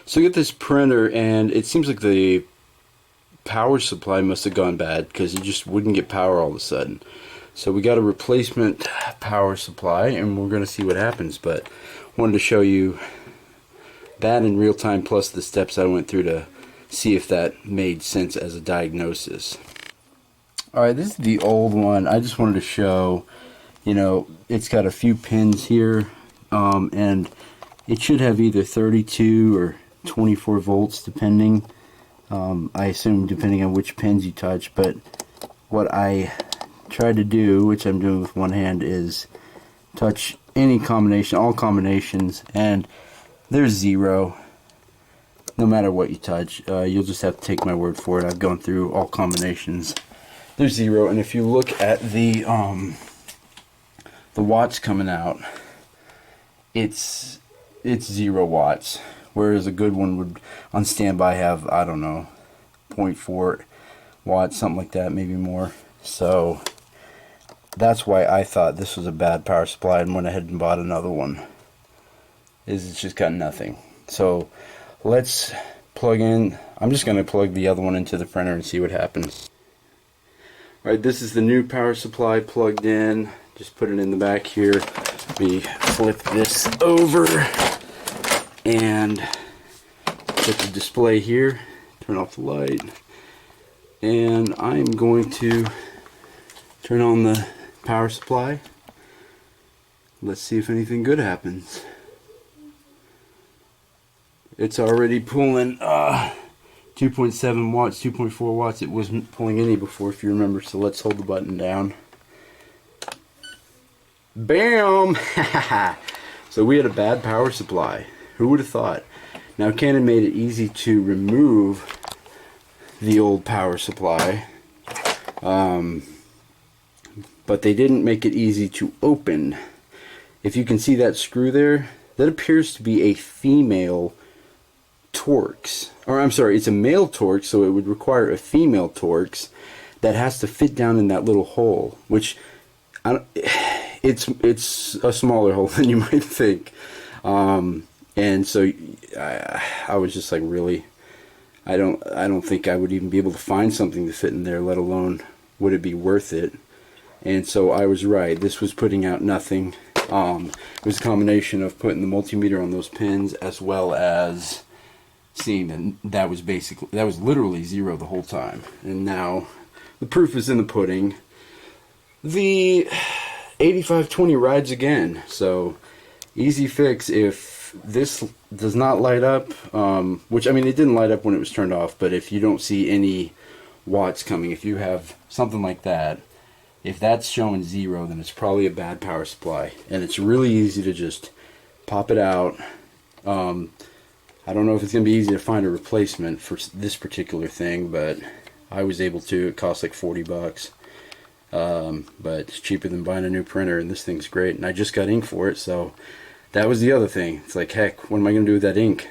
So I get this printer, and it seems like the power supply must have gone bad because you just wouldn't get power all of a sudden. So we got a replacement power supply, and we're going to see what happens. But I wanted to show you that in real time, plus the steps I went through to see if that made sense as a diagnosis. Alright, this is the old one. I just wanted to show, you know, it's got a few pins here, and it should have either 32 or 24 volts depending. I assume depending on which pins you touch, but what I tried to do, which I'm doing with one hand, is touch any combination, all combinations, and there's zero no matter what you touch. You'll just have to take my word for it. I've gone through all combinations. There's zero, and if you look at the watts coming out, it's 0 watts, whereas a good one would on standby have, I don't know, 0.4 watts, something like that, maybe more. So that's why I thought this was a bad power supply and went ahead and bought another one. It's just got nothing. So let's plug in. I'm just going to plug the other one into the printer and see what happens. Alright, this is the new power supply plugged in. Just put it in the back here. Let me flip this over and get the display here. Turn off the light. And I'm going to turn on the power supply. Let's see if anything good happens. It's already pulling 2.7 watts, 2.4 watts. It wasn't pulling any before, if you remember, so let's hold the button down. Bam! So we had a bad power supply. Who would have thought? Now Canon made it easy to remove the old power supply, but they didn't make it easy to open. If you can see that screw there, that appears to be a female Torx, or I'm sorry, it's a male Torx, so it would require a female Torx that has to fit down in that little hole, which it's a smaller hole than you might think. And so I was just like, really, I don't think I would even be able to find something to fit in there, let alone would it be worth it. And so I was right. This was putting out nothing. It was a combination of putting the multimeter on those pins as well as seeing that was literally zero the whole time. And now the proof is in the pudding. The 8520 rides again. So easy fix. If this does not light up, which, I mean, it didn't light up when it was turned off, but if you don't see any watts coming, if you have something like that, if that's showing zero, then it's probably a bad power supply. And it's really easy to just pop it out. I don't know if it's going to be easy to find a replacement for this particular thing, but I was able to. It cost like 40 bucks. But it's cheaper than buying a new printer, and this thing's great. And I just got ink for it, so that was the other thing. It's like, heck, what am I going to do with that ink?